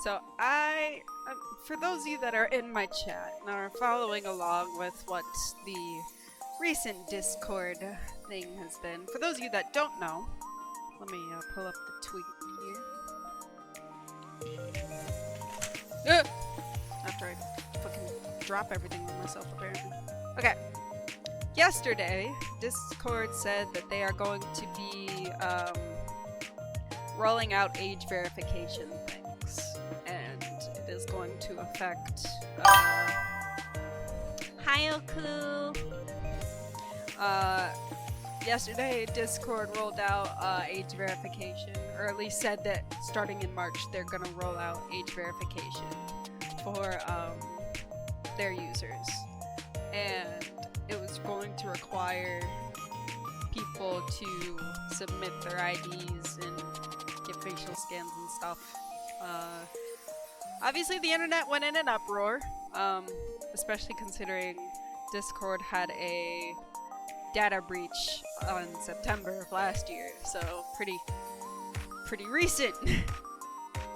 So for those of you that are in my chat and are following along with what the recent Discord thing has been, for those of you that don't know, let me pull up the tweet here. After I fucking drop everything on myself, apparently. Okay. Yesterday, Discord said that they are going to be rolling out age verification things, and it is going to affect. Hi, Oku. Yesterday, Discord rolled out age verification, or at least said that starting in March they're gonna roll out age verification for their users, and it was going to require people to submit their IDs and get facial scans and stuff. Obviously, the internet went in an uproar, especially considering Discord had a data breach on September of last year, so pretty recent.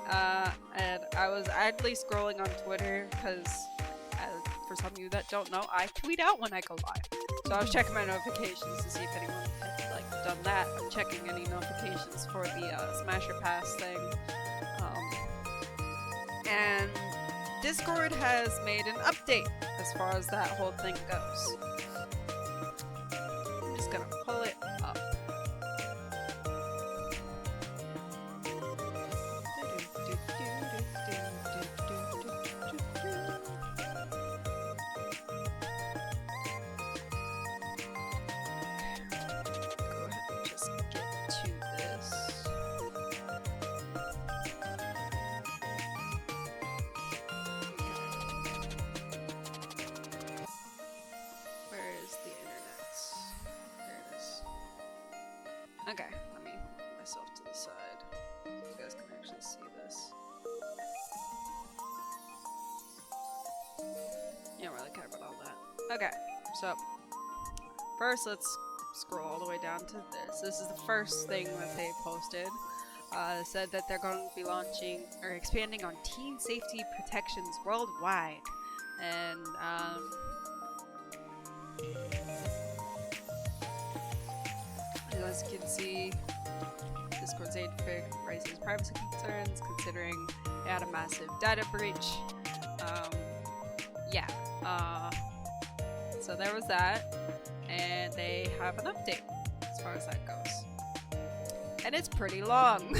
And I was idly scrolling on Twitter because, for some of you that don't know, I tweet out when I go live. So I was checking my notifications to see if anyone had done that. I'm checking any notifications for the Smasher Pass thing. And Discord has made an update as far as that whole thing goes. I'm just gonna pull it up. Okay, let me put myself to the side so you guys can actually see this. You don't really care about all that. Okay, so first let's scroll all the way down to this. This is the first thing that they posted. Said that they're going to be launching or expanding on teen safety protections worldwide. And as you can see, Discord's age raises privacy concerns considering they had a massive data breach. So there was that, and they have an update as far as that goes. And it's pretty long.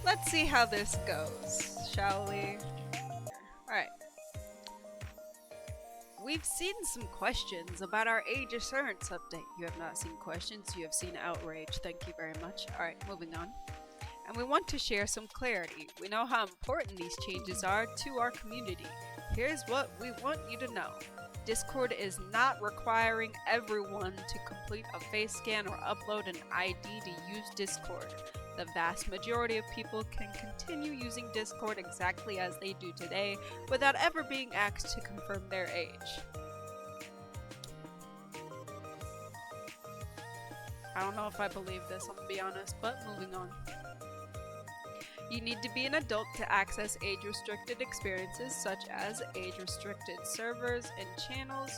Let's see how this goes, shall we? Alright. We've seen some questions about our age assurance update. You have not seen questions, you have seen outrage. Thank you very much. Alright, moving on. And we want to share some clarity. We know how important these changes are to our community. Here's what we want you to know. Discord is not requiring everyone to complete a face scan or upload an ID to use Discord. The vast majority of people can continue using Discord exactly as they do today without ever being asked to confirm their age. I don't know if I believe this, I'm gonna be honest, but moving on. You need to be an adult to access age-restricted experiences such as age-restricted servers and channels,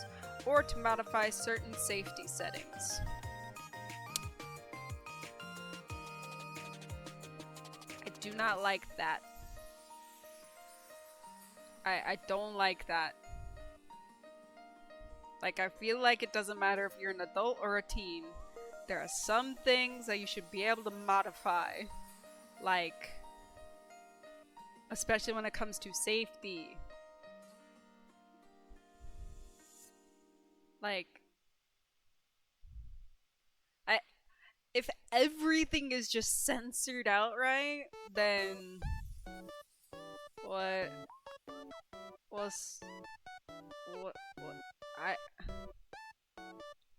or to modify certain safety settings. I do not like that. I don't like that. Like, I feel like it doesn't matter if you're an adult or a teen. There are some things that you should be able to modify. Like, especially when it comes to safety. Like, if everything is just censored outright, then what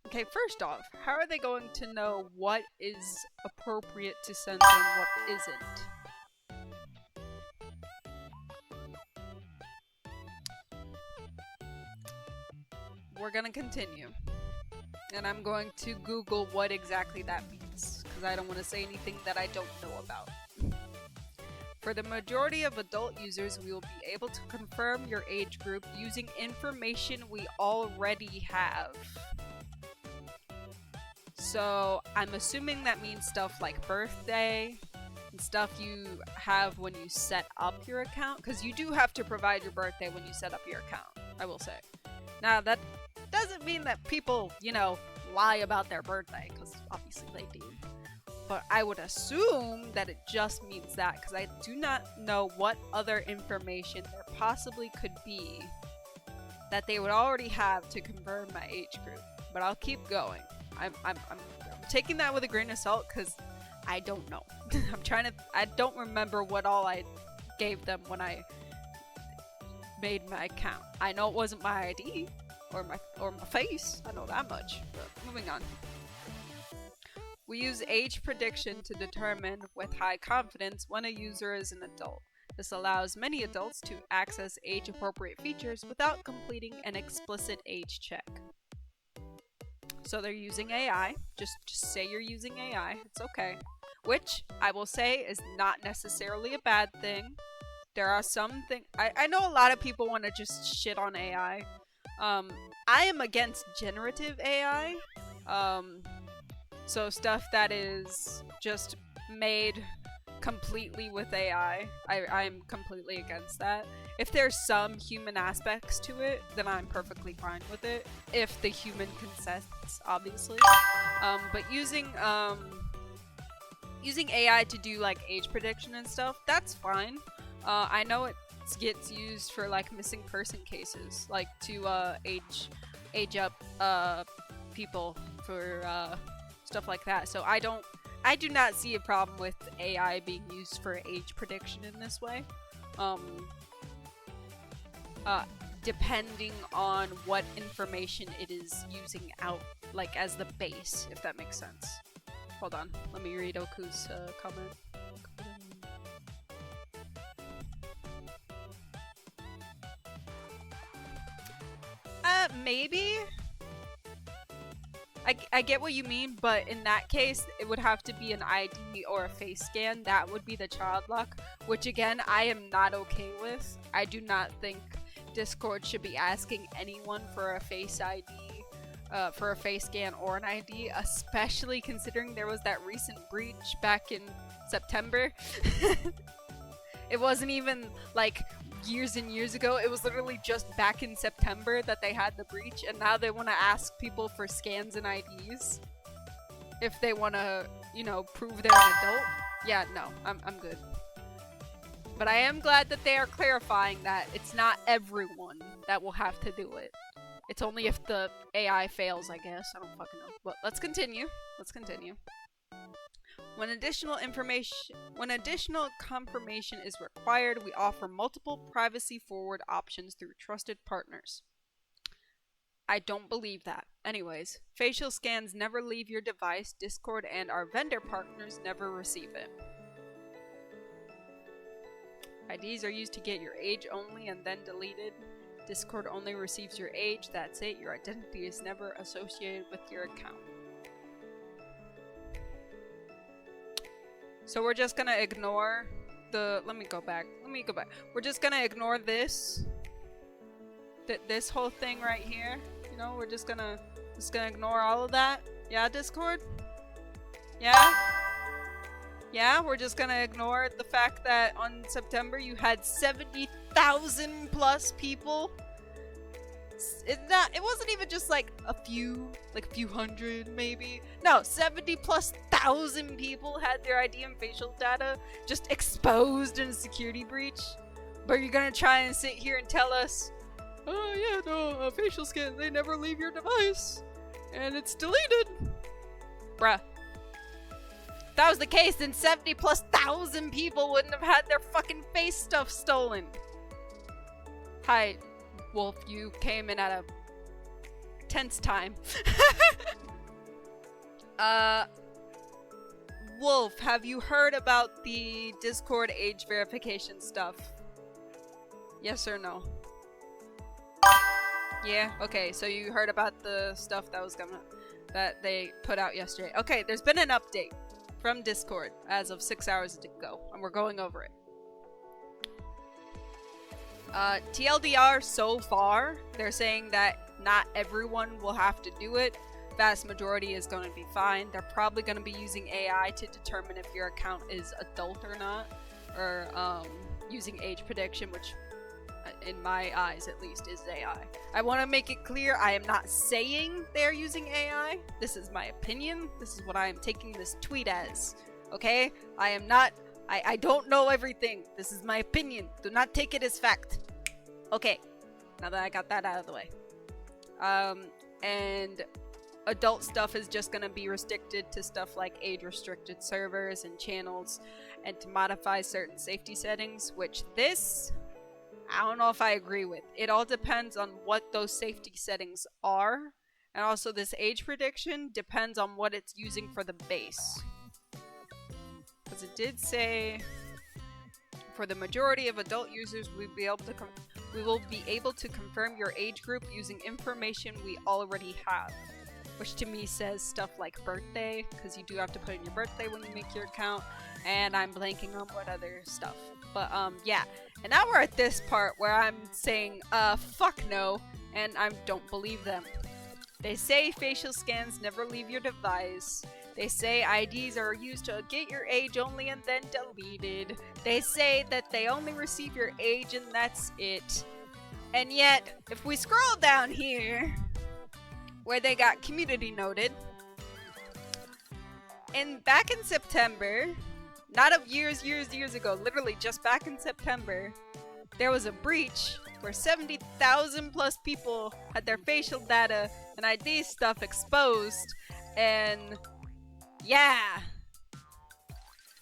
okay, first off, how are they going to know what is appropriate to censor and what isn't? We're gonna continue. And I'm going to Google what exactly that means, because I don't want to say anything that I don't know about. For the majority of adult users, we will be able to confirm your age group using information we already have. So I'm assuming that means stuff like birthday and stuff you have when you set up your account, because you do have to provide your birthday when you set up your account, I will say. Now that doesn't mean that people, you know, lie about their birthday, because obviously they do. But I would assume that it just means that, because I do not know what other information there possibly could be that they would already have to confirm my age group. But I'll keep going. I'm taking that with a grain of salt because I don't know. I don't remember what all I gave them when I made my account. I know it wasn't my ID or my face. I know that much. But moving on. We use age prediction to determine with high confidence when a user is an adult. This allows many adults to access age-appropriate features without completing an explicit age check. So they're using AI. Just say you're using AI. It's okay. Which, I will say, is not necessarily a bad thing. There are some things... I know a lot of people want to just shit on AI. I am against generative AI. So stuff that is just made completely with AI, I'm completely against that. If there's some human aspects to it, then I'm perfectly fine with it. If the human consents, obviously. But using AI to do like age prediction and stuff, that's fine. I know it gets used for like missing person cases, like to age up people for stuff like that. So I do not see a problem with AI being used for age prediction in this way. Depending on what information it is using out, like as the base, if that makes sense. Hold on, let me read Oku's comment. Maybe? I get what you mean, but in that case, it would have to be an ID or a face scan. That would be the child lock, which again, I am not okay with. I do not think Discord should be asking anyone for a face ID, for a face scan or an ID, especially considering there was that recent breach back in September. It wasn't even like years and years ago. It was literally just back in September that they had the breach, and now they want to ask people for scans and IDs if they want to, you know, prove they're an adult. Yeah, no, I'm good. But I am glad that they are clarifying that it's not everyone that will have to do it. It's only if the AI fails, I guess. I don't fucking know. But let's continue. Let's continue. When additional confirmation is required, we offer multiple privacy-forward options through trusted partners. I don't believe that. Anyways, facial scans never leave your device. Discord and our vendor partners never receive it. IDs are used to get your age only and then deleted. Discord only receives your age. That's it. Your identity is never associated with your account. So we're just gonna ignore the... Let me go back. We're just gonna ignore this. This whole thing right here. You know, we're just gonna ignore all of that. Yeah, Discord? Yeah? Yeah, we're just gonna ignore the fact that on September you had 70,000 plus people. It wasn't even just like a few hundred maybe. No, 70,000+ people had their ID and facial data just exposed in a security breach. But you're gonna try and sit here and tell us, oh yeah, no, facial scans, they never leave your device. And it's deleted. Bruh. If that was the case, then 70,000+ people wouldn't have had their fucking face stuff stolen. Hi, Wolf, you came in at a tense time. Wolf, have you heard about the Discord age verification stuff? Yes or no? Yeah? Okay, so you heard about the stuff that they put out yesterday. Okay, there's been an update from Discord as of 6 hours ago, and we're going over it. TLDR so far, they're saying that not everyone will have to do it. Vast majority is going to be fine. They're probably going to be using AI to determine if your account is adult or not, or using age prediction, which in my eyes at least is AI. I want to make it clear, I am not saying they're using AI. This is my opinion. This is what I am taking this tweet as. Okay? I am not, I don't know everything. This is my opinion. Do not take it as fact. Okay. Now that I got that out of the way. And adult stuff is just going to be restricted to stuff like age-restricted servers and channels, and to modify certain safety settings, which this, I don't know if I agree with. It all depends on what those safety settings are, and also this age prediction depends on what it's using for the base. Because it did say, for the majority of adult users, we will be able to confirm your age group using information we already have. Which to me says stuff like birthday, because you do have to put in your birthday when you make your account, and I'm blanking on what other stuff. But yeah, and now we're at this part where I'm saying, fuck no, and I don't believe them. They say facial scans never leave your device. They say IDs are used to get your age only and then deleted. They say that they only receive your age and that's it. And yet, if we scroll down here, where they got community noted, and back in September, not of years ago, literally just back in September, there was a breach where 70,000 plus people had their facial data and ID stuff exposed, and yeah.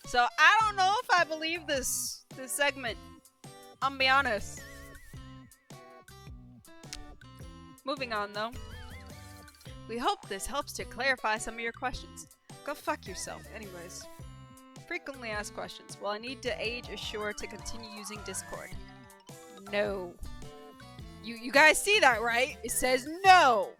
So I don't know if I believe this segment. I'll be honest. Moving on though. We hope this helps to clarify some of your questions. Go fuck yourself. Anyways. Frequently asked questions. Will I need to age assure to continue using Discord? No. You guys see that, right? It says no!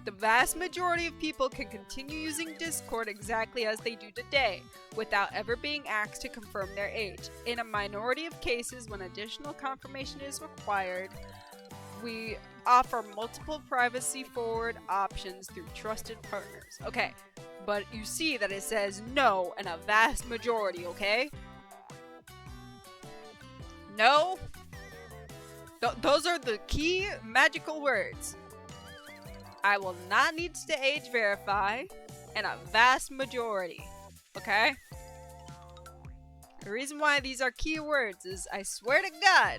The vast majority of people can continue using Discord exactly as they do today, without ever being asked to confirm their age. In a minority of cases, when additional confirmation is required, we offer multiple privacy-forward options through trusted partners. Okay, but you see that it says no in a vast majority, okay? No? Those are the key magical words. I will not need to age verify in a vast majority, okay? The reason why these are key words is, I swear to God,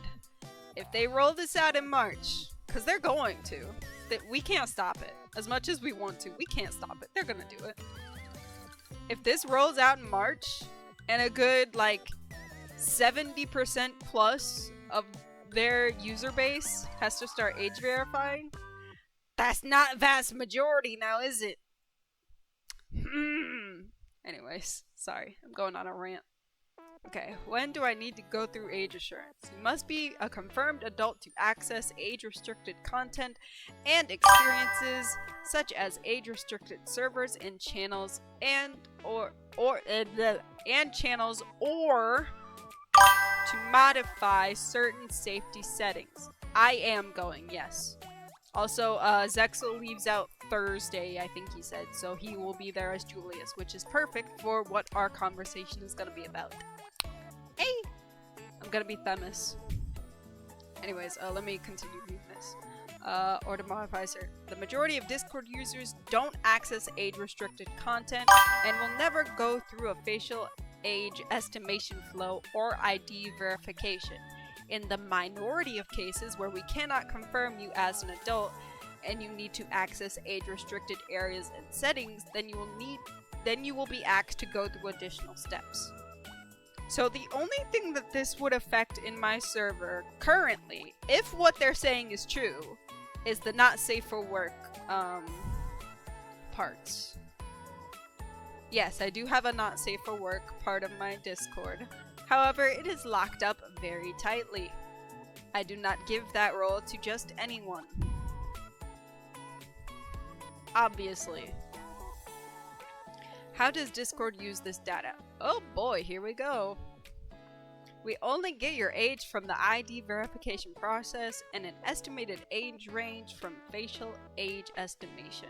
if they roll this out in March, because they're going to, that we can't stop it. As much as we want to, we can't stop it. They're gonna do it. If this rolls out in March, and a good, like, 70% plus of their user base has to start age verifying, that's not vast majority now, is it? Anyways, sorry. I'm going on a rant. Okay, when do I need to go through age assurance? You must be a confirmed adult to access age-restricted content and experiences, such as age-restricted servers and channels, and channels, or to modify certain safety settings. I am going, yes. Also, Zexel leaves out Thursday, I think he said, so he will be there as Julius, which is perfect for what our conversation is going to be about. Hey! I'm gonna be Themis. Anyways, let me continue reading this. Or to modify, sir. The majority of Discord users don't access age-restricted content and will never go through a facial age estimation flow or ID verification. In the minority of cases where we cannot confirm you as an adult and you need to access age-restricted areas and settings, then you will be asked to go through additional steps. So the only thing that this would affect in my server currently, if what they're saying is true, is the not safe for work parts. Yes, I do have a not safe for work part of my Discord. However, it is locked up very tightly. I do not give that role to just anyone. Obviously. How does Discord use this data? Oh boy, here we go. We only get your age from the ID verification process and an estimated age range from facial age estimation.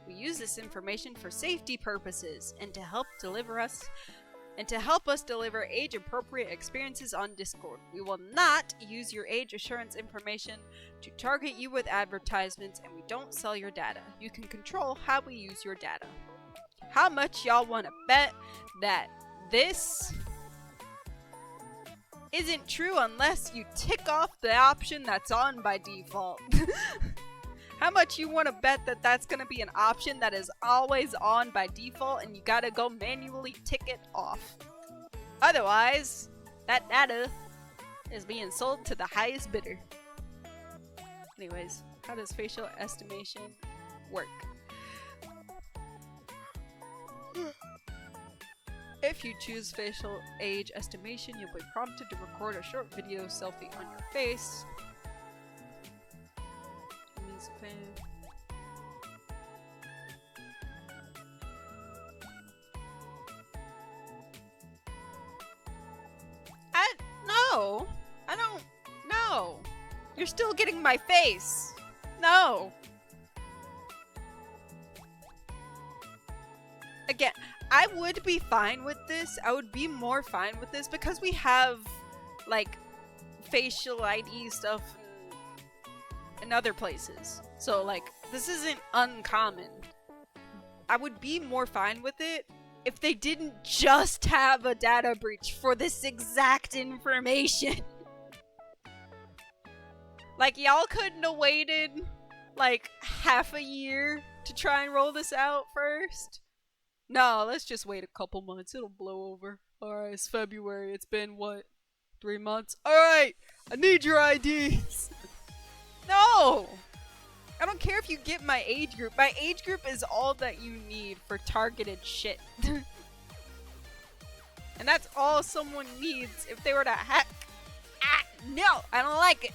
We use this information for safety purposes and to help us deliver age-appropriate experiences on Discord. We will not use your age assurance information to target you with advertisements, and we don't sell your data. You can control how we use your data. How much y'all want to bet that this isn't true unless you tick off the option that's on by default? How much you want to bet that that's going to be an option that is always on by default and you gotta go manually tick it off? Otherwise, that data is being sold to the highest bidder. Anyways, how does facial estimation work? If you choose facial age estimation, you'll be prompted to record a short video selfie on your face. No, I don't. No, you're still getting my face. No. Again, I would be fine with this. I would be more fine with this because we have like facial ID stuff in other places. So like this isn't uncommon. I would be more fine with it if they didn't just have a data breach for this exact information. Like y'all couldn't have waited like half a year to try and roll this out first? No, let's just wait a couple months. It'll blow over. Alright, it's February. It's been, what, 3 months? Alright! I need your IDs! No! I don't care if you get my age group. My age group is all that you need for targeted shit. And that's all someone needs if they were to hack. Ah, no! I don't like it!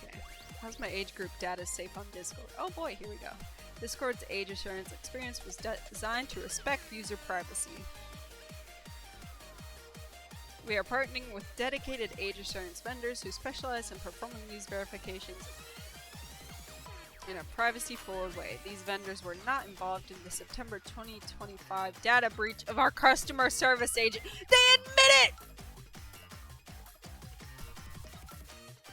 Okay. How's my age group data safe on Discord? Oh boy, here we go. Discord's age assurance experience was designed to respect user privacy. We are partnering with dedicated age assurance vendors who specialize in performing these verifications in a privacy-forward way. These vendors were not involved in the September 2025 data breach of our customer service agent. They admit it!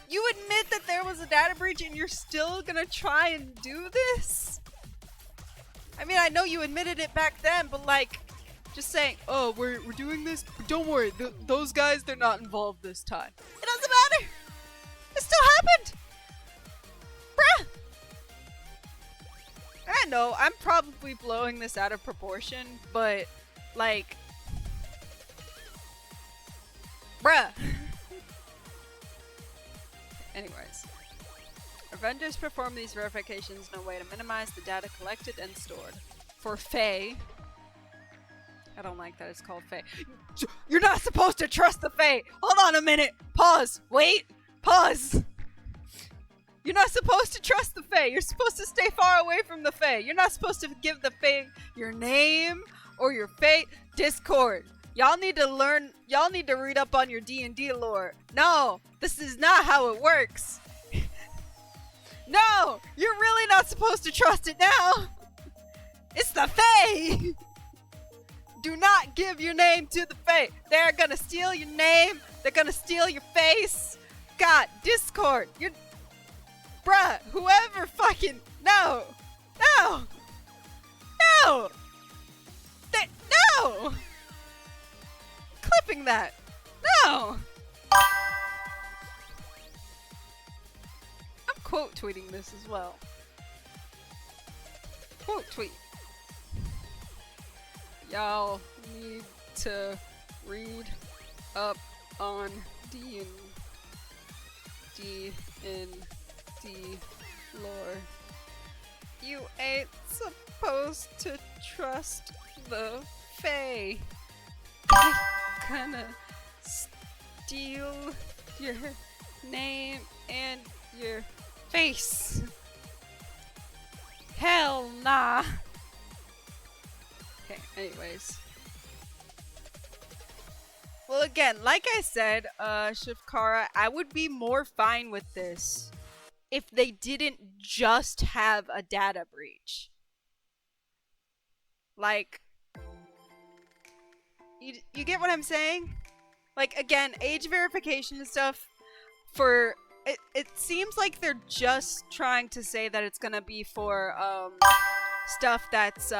You admit that there was a data breach and you're still gonna try and do this? I mean, I know you admitted it back then, but like, just saying, oh, we're doing this? Don't worry, those guys, they're not involved this time. It doesn't matter! It still happened! Bruh! I know, I'm probably blowing this out of proportion, but, like, bruh! Anyways. Our vendors perform these verifications in a way to minimize the data collected and stored. For Fae, I don't like that it's called Fae. You're not supposed to trust the Fae! Hold on a minute! Pause! Wait! Pause! You're not supposed to trust the Fae! You're supposed to stay far away from the Fae! You're not supposed to give the Fae your name or your fate. Discord! Y'all need to learn, y'all need to read up on your D&D lore. No! This is not how it works! No! You're really not supposed to trust it now! It's the Fae! Do not give your name to the Fae! They're gonna steal your name! They're gonna steal your face! God, Discord! You're... Bruh! Whoever fucking... No! No! No! No! Clipping that! No! Quote tweeting this as well. Quote tweet. Y'all need to read up on D&D lore. You ain't supposed to trust the Fae. They're gonna steal your name and your face. Hell nah. Okay, anyways. Well, again, like I said, Shivkara, I would be more fine with this if they didn't just have a data breach. Like, you get what I'm saying? Like, again, age verification and stuff, for it seems like they're just trying to say that it's gonna be for stuff that's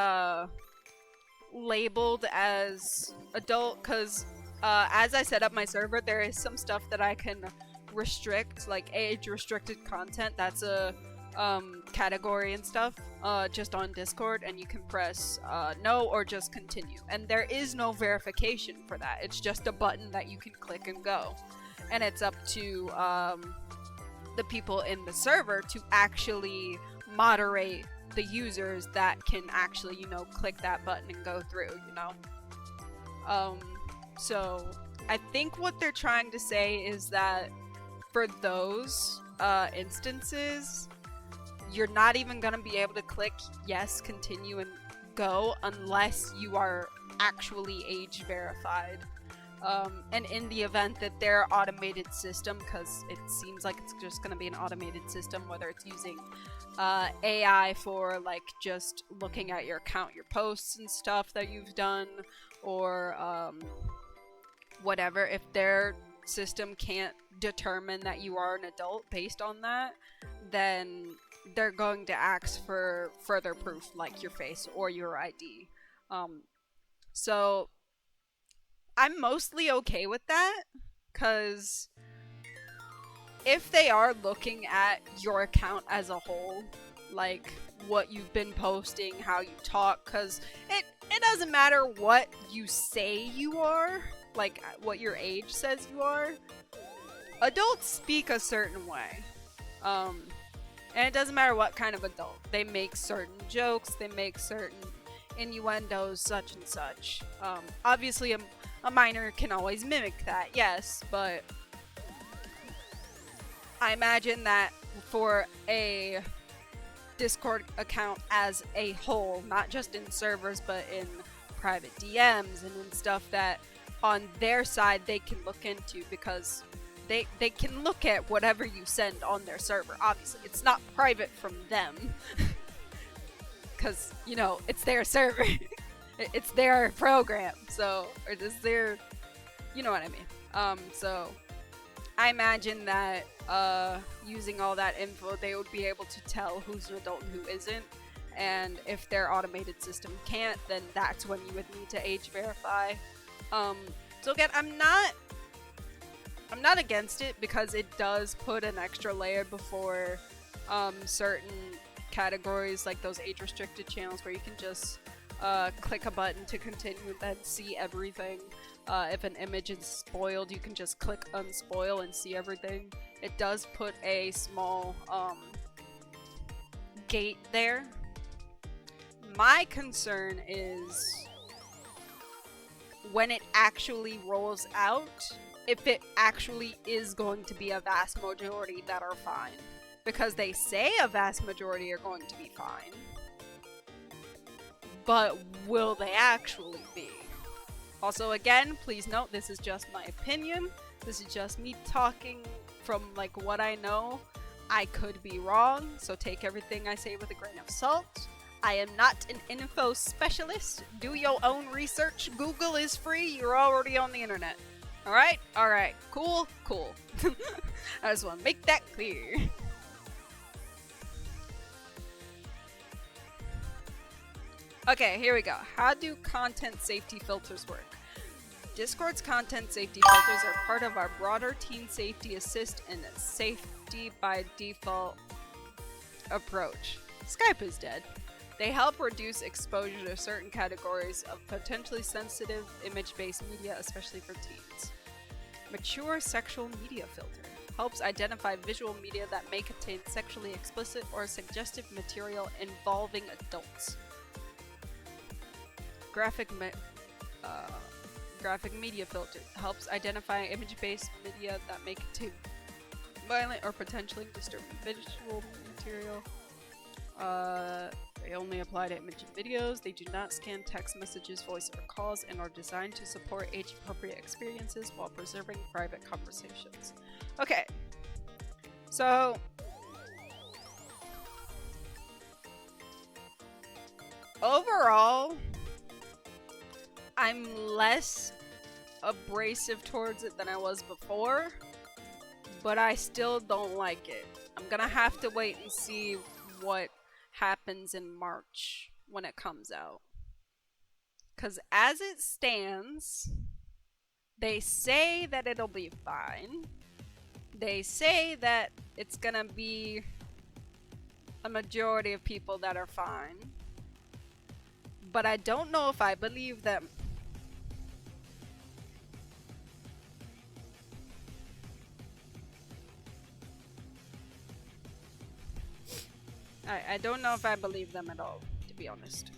labeled as adult, because as I set up my server, there is some stuff that I can restrict, like age restricted content. That's a category and stuff just on Discord, and you can press no or just continue, and there is no verification for that. It's just a button that you can click and go, and it's up to the people in the server to actually moderate the users that can actually, you know, click that button and go through, you know. So I think what they're trying to say is that for those instances, you're not even gonna be able to click yes, continue, and go unless you are actually age verified. And in the event that their automated system, because it seems like it's just going to be an automated system, whether it's using AI for like just looking at your account, your posts and stuff that you've done, or whatever, if their system can't determine that you are an adult based on that, then they're going to ask for further proof like your face or your ID. So I'm mostly okay with that, because if they are looking at your account as a whole, like what you've been posting, how you talk, because it doesn't matter what you say you are, like what your age says you are. Adults speak a certain way. And it doesn't matter what kind of adult. They make certain jokes, they make certain innuendos, such and such. Obviously, a minor can always mimic that, yes, but I imagine that for a Discord account as a whole, not just in servers, but in private DMs and in stuff that on their side they can look into, because they can look at whatever you send on their server. Obviously, it's not private from them, because, you know, it's their server. It's their program, so, or just their, you know what I mean. So I imagine that using all that info, they would be able to tell who's an adult and who isn't. And if their automated system can't, then that's when you would need to age verify. So again, I'm not against it, because it does put an extra layer before certain categories, like those age restricted channels where you can just click a button to continue and then see everything. If an image is spoiled, you can just click unspoil and see everything. It does put a small gate there. My concern is when it actually rolls out, if it actually is going to be a vast majority that are fine. Because they say a vast majority are going to be fine. But will they actually be? Also, again, please note, this is just my opinion. This is just me talking from, like, what I know. I could be wrong, so take everything I say with a grain of salt. I am not an info specialist. Do your own research. Google is free. You're already on the internet. Alright? Alright. Cool? Cool. I just want to make that clear. Okay, here we go. How do content safety filters work? Discord's content safety filters are part of our broader Teen Safety Assist and Safety by Default approach. Skype is dead. They help reduce exposure to certain categories of potentially sensitive image-based media, especially for teens. Mature Sexual Media Filter helps identify visual media that may contain sexually explicit or suggestive material involving adults. Graphic Media Filter helps identify image-based media that may contain violent or potentially disturbing visual material. They only apply to image and videos. They do not scan text messages, voice, or calls, and are designed to support age-appropriate experiences while preserving private conversations. Okay, so overall, I'm less abrasive towards it than I was before, but I still don't like it. I'm gonna have to wait and see what happens in March when it comes out. Because as it stands, they say that it'll be fine. They say that it's gonna be a majority of people that are fine. But I don't know if I believe them. I don't know if I believe them at all, to be honest.